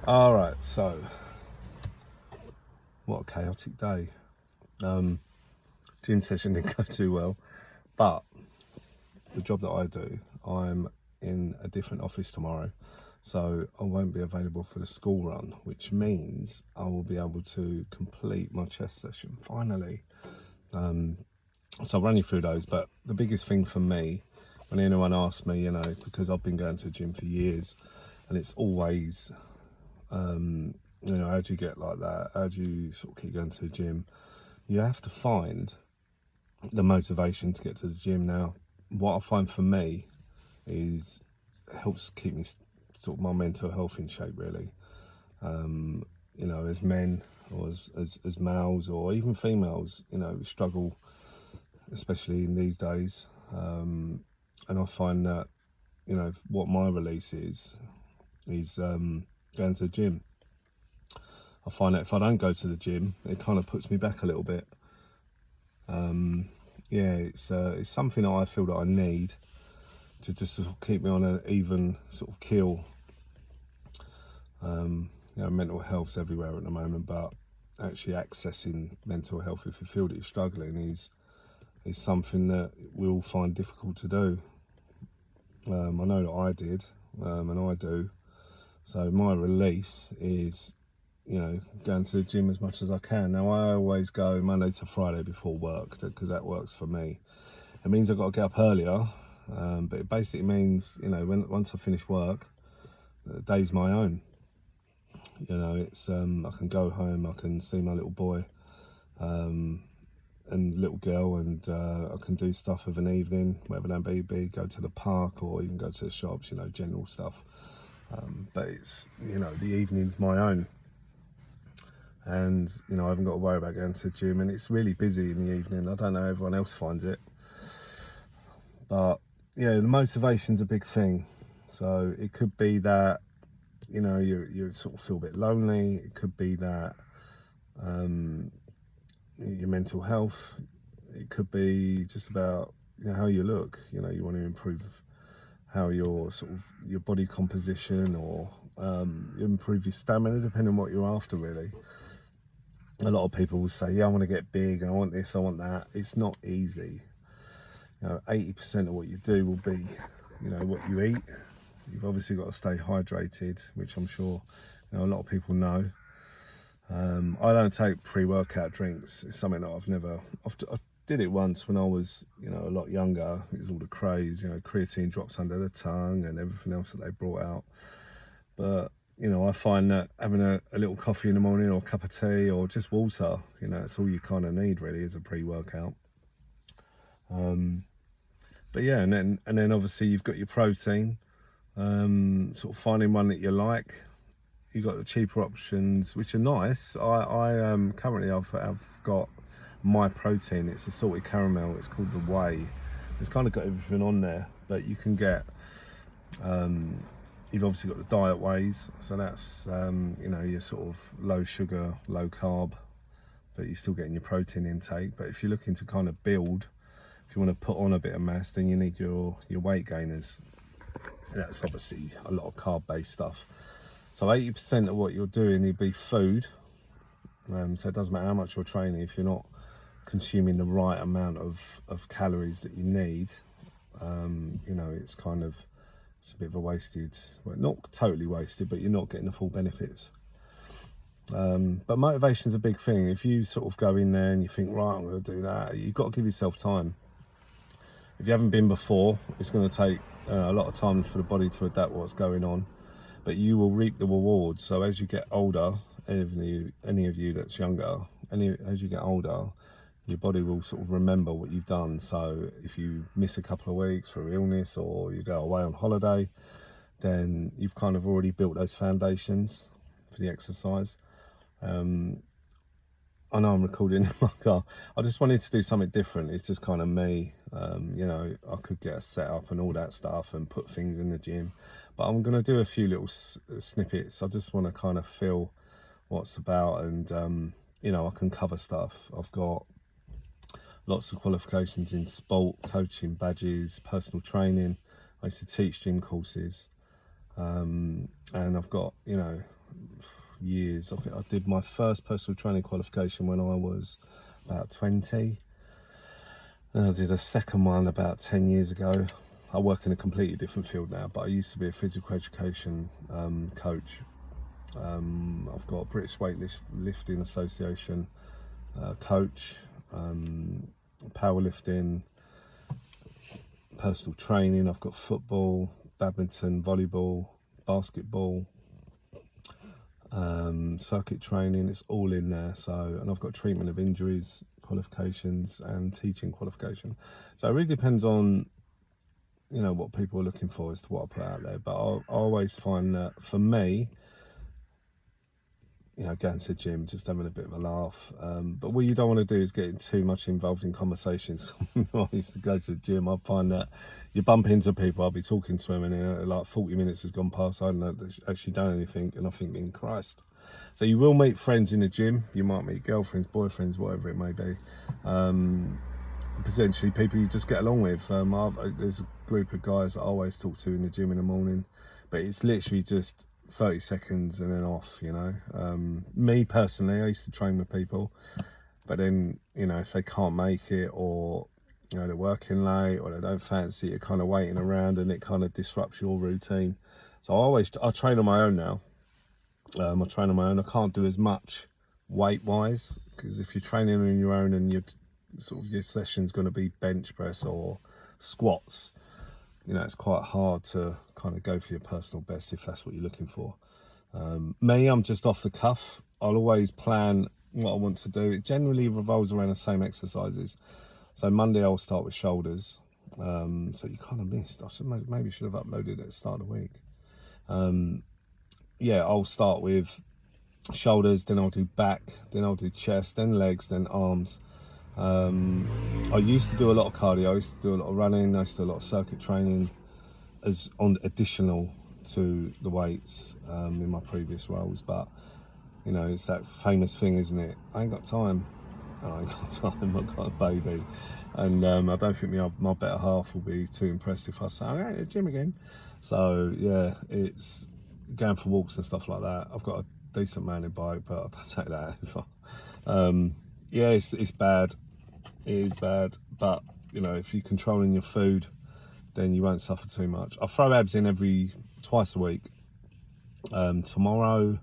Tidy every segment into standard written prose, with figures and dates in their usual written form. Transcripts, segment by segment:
All right, so what a chaotic day. Gym session didn't go too well, but the job that I do, I'm in a different office tomorrow, so I won't be available for the school run, which means I will be able to complete my chest session finally. So I'll run you through those, but the biggest thing for me, when anyone asks me, because I've been going to the gym for years, and it's always, how do you get like that? How do you sort of keep going to the gym? You have to find the motivation to get to the gym. Now, what I find for me is helps keep me sort of my mental health in shape, really. As men or as males or even females, we struggle, especially in these days. And I find that, what my release is going to the gym. I find that if I don't go to the gym, it kind of puts me back a little bit. It's something that I feel that I need to just sort of keep me on an even sort of keel. Mental health's everywhere at the moment, but actually accessing mental health if you feel that you're struggling is something that we all find difficult to do. I know that I did, and I do. So my release is, going to the gym as much as I can. Now, I always go Monday to Friday before work because that works for me. It means I've got to get up earlier, but it basically means, once I finish work, the day's my own. It's I can go home, I can see my little boy and little girl, and I can do stuff of an evening, whether that be go to the park or even go to the shops, general stuff. But it's, the evening's my own. And, I haven't got to worry about going to the gym, and it's really busy in the evening. I don't know how everyone else finds it. But, the motivation's a big thing. So it could be that, you sort of feel a bit lonely. It could be that your mental health. It could be just about, how you look. You want to improve how your body composition, or improve your stamina, depending on what you're after, really. A lot of people will say, I want to get big, I want this, I want that. It's not easy. 80% of what you do will be, what you eat. You've obviously got to stay hydrated, which I'm sure, a lot of people know. I don't take pre-workout drinks. It's something that I did it once when I was, a lot younger. It was all the craze, creatine drops under the tongue and everything else that they brought out. But, I find that having a little coffee in the morning, or a cup of tea, or just water, it's all you kind of need, really, as a pre-workout. But yeah, and then obviously you've got your protein, sort of finding one that you like. You've got the cheaper options, which are nice. I currently I've got my protein. It's a salted caramel. It's called the Whey. It's kind of got everything on there, but you can get. You've obviously got the diet Wheys, so that's your sort of low sugar, low carb, but you're still getting your protein intake. But if you're looking to kind of build, if you want to put on a bit of mass, then you need your weight gainers. And that's obviously a lot of carb-based stuff. So 80% of what you're doing will be food. So it doesn't matter how much you're training, if you're not consuming the right amount of calories that you need, it's a bit of a wasted, well, not totally wasted, but you're not getting the full benefits. But motivation's a big thing. If you sort of go in there and you think, right, I'm going to do that, you've got to give yourself time. If you haven't been before, it's going to take a lot of time for the body to adapt what's going on, but you will reap the rewards. So as you get older, any of you that's younger, as you get older, your body will sort of remember what you've done. So if you miss a couple of weeks for illness, or you go away on holiday, then you've kind of already built those foundations for the exercise. I know I'm recording in my car. I just wanted to do something different. It's just kind of me. I could get a setup and all that stuff and put things in the gym, but I'm going to do a few little snippets. I just want to kind of feel what's about, and I can cover stuff. I've got lots of qualifications in sport, coaching, badges, personal training. I used to teach gym courses, and I've got, years. I think I did my first personal training qualification when I was about 20. And I did a second one about 10 years ago. I work in a completely different field now, but I used to be a physical education coach. I've got a British Weightlifting Association coach, powerlifting, personal training. I've got football, badminton, volleyball, basketball, circuit training. It's all in there. And I've got treatment of injuries qualifications and teaching qualification. So it really depends on, you know, what people are looking for as to what I put out there. But I always find that for me, you know, going to the gym, just having a bit of a laugh. But what you don't want to do is get too much involved in conversations. I used to go to the gym, I find that you bump into people, I'll be talking to them, and then like 40 minutes has gone past, I haven't actually done anything, and I think, in Christ. So you will meet friends in the gym, you might meet girlfriends, boyfriends, whatever it may be. Potentially people you just get along with. There's a group of guys that I always talk to in the gym in the morning, but it's literally just 30 seconds and then off, you know. Me personally, I used to train with people, but then, you know, if they can't make it, or, you know, they're working late, or they don't fancy it, kind of waiting around, and it kind of disrupts your routine. So I train on my own now. I train on my own. I can't do as much weight wise, because if you're training on your own and your session's going to be bench press or squats, you know, it's quite hard to kind of go for your personal best if that's what you're looking for. Me, I'm just off the cuff. I'll always plan what I want to do. It generally revolves around the same exercises. So Monday I'll start with shoulders. So you kind of missed. Maybe should have uploaded at the start of the week. Yeah, I'll start with shoulders, then I'll do back, then I'll do chest, then legs, then arms. I used to do a lot of cardio, I used to do a lot of running, I used to do a lot of circuit training as on additional to the weights in my previous roles. But, you know, it's that famous thing, isn't it? I ain't got time. I ain't got time, I've got a baby. And I don't think my better half will be too impressed if I say, I'm at the gym again. So, yeah, it's going for walks and stuff like that. I've got a decent mountain bike, but I don't take that over. Yeah, it's bad. It is bad, but, you know, if you're controlling your food, then you won't suffer too much. I throw abs in twice a week. Tomorrow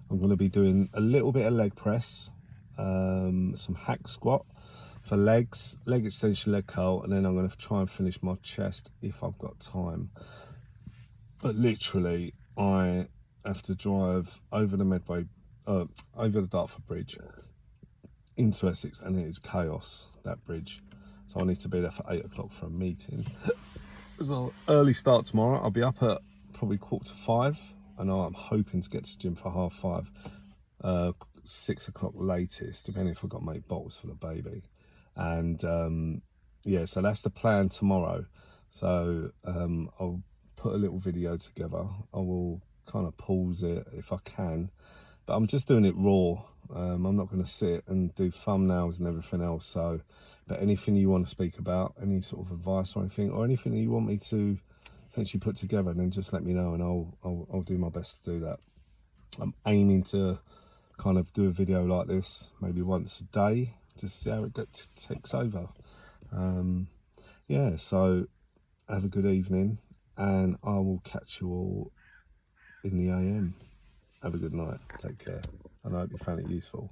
I'm going to be doing a little bit of leg press, some hack squat for legs, leg extension, leg curl, and then I'm going to try and finish my chest if I've got time. But literally, I have to drive over the Medway, over the Dartford Bridge into Essex, and it is chaos, that bridge. So I need to be there for 8 o'clock for a meeting. So early start tomorrow. I'll be up at probably 4:45, and I'm hoping to get to the gym for 5:30, 6 o'clock latest, depending if I've got to make bottles for the baby. And yeah, so that's the plan tomorrow. So I'll put a little video together. I will kind of pause it if I can, but I'm just doing it raw. I'm not going to sit and do thumbnails and everything else. So, but anything you want to speak about, any sort of advice or anything that you want me to potentially put together, then just let me know, and I'll do my best to do that. I'm aiming to kind of do a video like this maybe once a day, just see how it takes over. Yeah, so have a good evening, and I will catch you all in the AM. Have a good night. Take care. And I hope you found it useful.